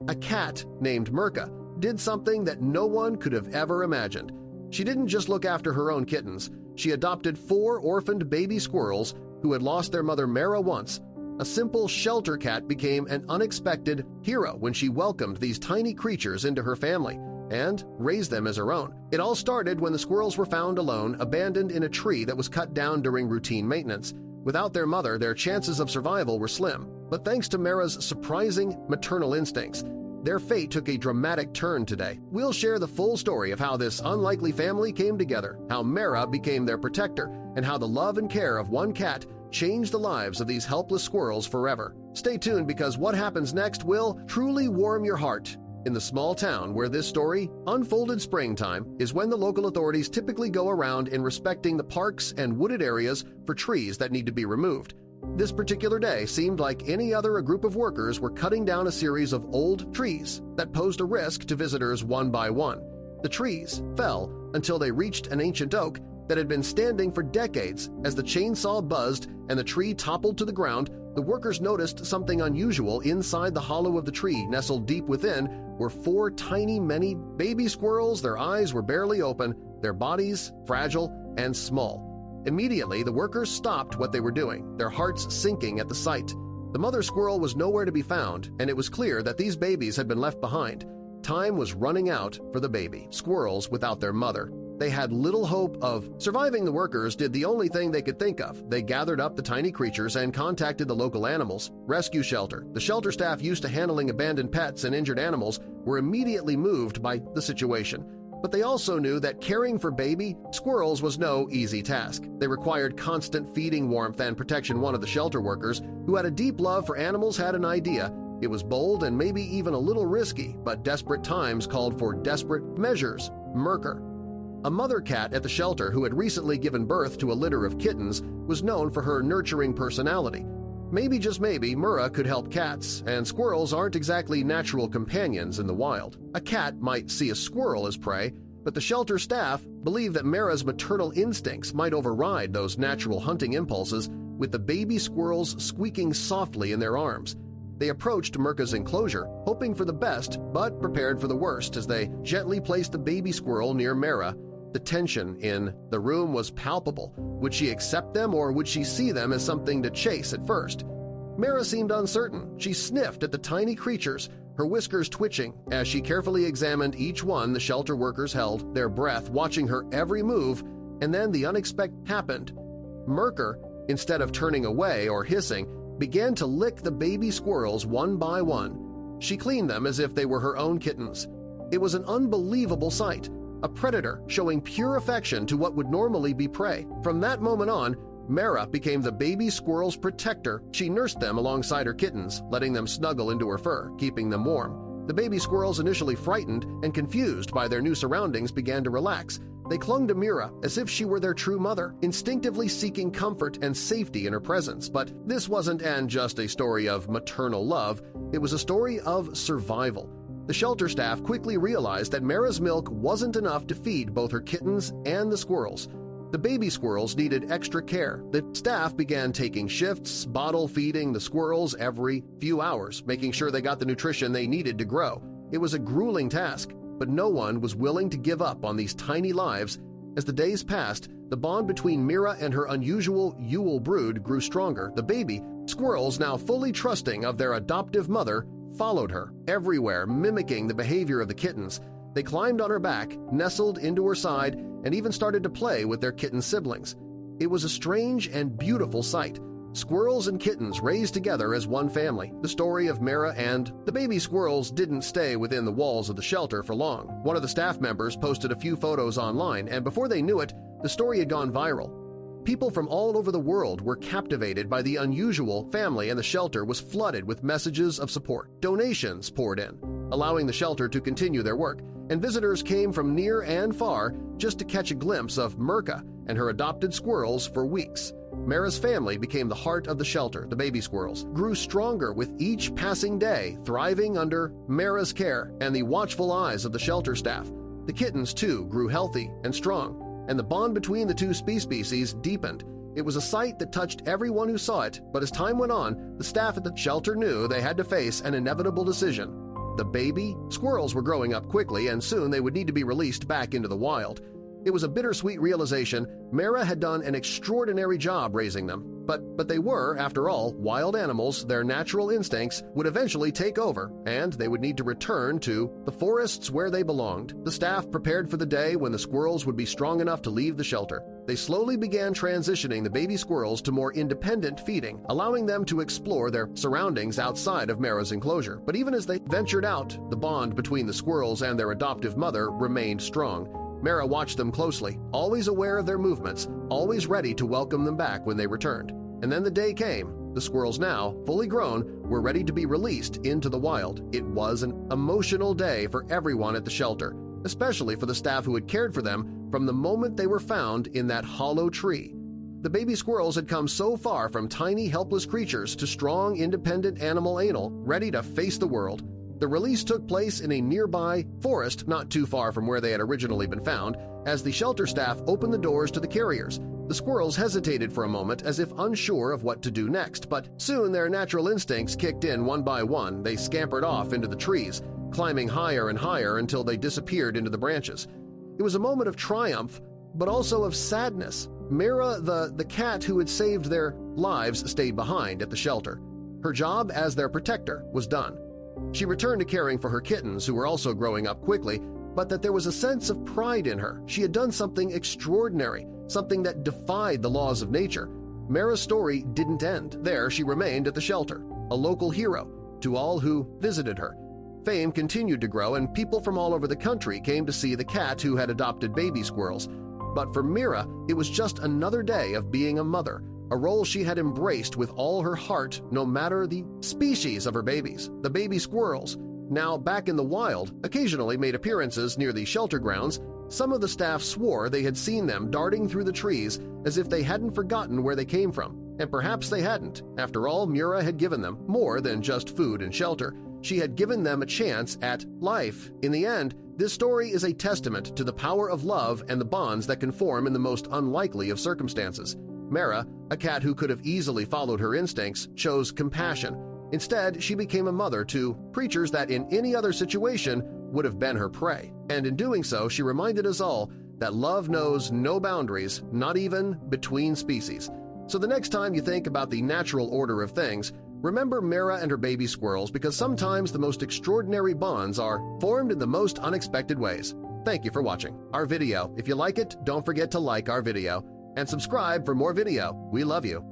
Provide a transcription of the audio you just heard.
A cat named Murka did something that no one could have ever imagined. She didn't just look after her own kittens, she adopted 4 orphaned baby squirrels who had lost their mother Mera once. A simple shelter cat became an unexpected hero when she welcomed these tiny creatures into her family and raised them as her own. It all started when the squirrels were found alone, abandoned in a tree that was cut down during routine maintenance. Without their mother, their chances of survival were slim, but thanks to Mera's surprising maternal instincts, their fate took a dramatic turn today. We'll share the full story of how this unlikely family came together, how Mera became their protector, and how the love and care of one cat changed the lives of these helpless squirrels forever. Stay tuned because what happens next will truly warm your heart. In the small town where this story unfolded, springtime is when the local authorities typically go around inspecting the parks and wooded areas for trees that need to be removed. This particular day seemed like any other. A group of workers were cutting down a series of old trees that posed a risk to visitors one by one. The trees fell until they reached an ancient oak that had been standing for decades. As the chainsaw buzzed and the tree toppled to the ground, the workers noticed something unusual. Inside the hollow of the tree, nestled deep within, were 4 tiny many baby squirrels. Their eyes were barely open, their bodies fragile and small. Immediately, the workers stopped what they were doing, their hearts sinking at the sight. The mother squirrel was nowhere to be found, and it was clear that these babies had been left behind. Time was running out for the baby squirrels without their mother. They had little hope of surviving. The workers did the only thing they could think of. They gathered up the tiny creatures and contacted the local animals rescue shelter. The shelter staff used to handling abandoned pets and injured animals were immediately moved by the situation. But they also knew that caring for baby squirrels was no easy task. They required constant feeding, warmth, and protection. One of the shelter workers, who had a deep love for animals, had an idea. It was bold and maybe even a little risky, but desperate times called for desperate measures. Murka, a mother cat at the shelter who had recently given birth to a litter of kittens, was known for her nurturing personality. Maybe, just maybe, Mera could help cats, and squirrels aren't exactly natural companions in the wild. A cat might see a squirrel as prey, but the shelter staff believed that Mera's maternal instincts might override those natural hunting impulses, with the baby squirrels squeaking softly in their arms. They approached Murka's enclosure, hoping for the best but prepared for the worst as they gently placed the baby squirrel near Mera. The tension in the room was palpable. Would she accept them, or would she see them as something to chase at first? Mera seemed uncertain. She sniffed at the tiny creatures, her whiskers twitching as she carefully examined each one. The shelter workers held their breath, watching her every move, and then the unexpected happened. Murka, instead of turning away or hissing, began to lick the baby squirrels one by one. She cleaned them as if they were her own kittens. It was an unbelievable sight. A predator showing pure affection to what would normally be prey. From that moment on, Mera became the baby squirrel's protector. She nursed them alongside her kittens, letting them snuggle into her fur, keeping them warm. The baby squirrels, initially frightened and confused by their new surroundings, began to relax. They clung to Mera as if she were their true mother, instinctively seeking comfort and safety in her presence. But this wasn't just a story of maternal love, it was a story of survival. The shelter staff quickly realized that Mera's milk wasn't enough to feed both her kittens and the squirrels. The baby squirrels needed extra care. The staff began taking shifts, bottle feeding the squirrels every few hours, making sure they got the nutrition they needed to grow. It was a grueling task, but no one was willing to give up on these tiny lives. As the days passed, the bond between Mera and her unusual Yule brood grew stronger. The baby squirrels, now fully trusting of their adoptive mother, followed her everywhere, mimicking the behavior of the kittens. They climbed on her back, nestled into her side, and even started to play with their kitten siblings. It was a strange and beautiful sight. Squirrels and kittens raised together as one family. The story of Mera and the baby squirrels didn't stay within the walls of the shelter for long. One of the staff members posted a few photos online, and before they knew it, the story had gone viral. People from all over the world were captivated by the unusual family, and the shelter was flooded with messages of support. Donations poured in, allowing the shelter to continue their work, and visitors came from near and far just to catch a glimpse of Murka and her adopted squirrels for weeks. Mera's family became the heart of the shelter. The baby squirrels grew stronger with each passing day, thriving under Mera's care and the watchful eyes of the shelter staff. The kittens, too, grew healthy and strong, and the bond between the two species deepened. It was a sight that touched everyone who saw it, but as time went on, the staff at the shelter knew they had to face an inevitable decision. the baby squirrels were growing up quickly, and soon they would need to be released back into the wild. It was a bittersweet realization. Mera had done an extraordinary job raising them, but they were, after all, wild animals. Their natural instincts would eventually take over, and they would need to return to the forests where they belonged. The staff prepared for the day when the squirrels would be strong enough to leave the shelter. They slowly began transitioning the baby squirrels to more independent feeding, allowing them to explore their surroundings outside of Mera's enclosure. But even as they ventured out, the bond between the squirrels and their adoptive mother remained strong. Mera watched them closely, always aware of their movements, always ready to welcome them back when they returned. And then the day came. The squirrels, now fully grown, were ready to be released into the wild. It was an emotional day for everyone at the shelter, especially for the staff who had cared for them from the moment they were found in that hollow tree. The baby squirrels had come so far from tiny, helpless creatures to strong, independent animal anal, ready to face the world. The release took place in a nearby forest not too far from where they had originally been found. As the shelter staff opened the doors to the carriers, the squirrels hesitated for a moment as if unsure of what to do next, but soon their natural instincts kicked in one by one. They scampered off into the trees, climbing higher and higher until they disappeared into the branches. It was a moment of triumph, but also of sadness. Mera, the cat who had saved their lives, stayed behind at the shelter. Her job as their protector was done. She returned to caring for her kittens, who were also growing up quickly, but that there was a sense of pride in her. She had done something extraordinary, something that defied the laws of nature. Mera's story didn't end. There she remained at the shelter, a local hero to all who visited her. Fame continued to grow, and people from all over the country came to see the cat who had adopted baby squirrels. But for Mera, it was just another day of being a mother, a role she had embraced with all her heart, no matter the species of her babies. The baby squirrels, now back in the wild, occasionally made appearances near the shelter grounds. Some of the staff swore they had seen them darting through the trees as if they hadn't forgotten where they came from. And perhaps they hadn't. After all, Mera had given them more than just food and shelter. She had given them a chance at life. In the end, this story is a testament to the power of love and the bonds that can form in the most unlikely of circumstances. Mera, a cat who could have easily followed her instincts, chose compassion. Instead, she became a mother to creatures that in any other situation would have been her prey. And in doing so, she reminded us all that love knows no boundaries, not even between species. So the next time you think about the natural order of things, remember Mera and her baby squirrels, because sometimes the most extraordinary bonds are formed in the most unexpected ways. Thank you for watching our video. If you like it, don't forget to like our video and subscribe for more video. We love you.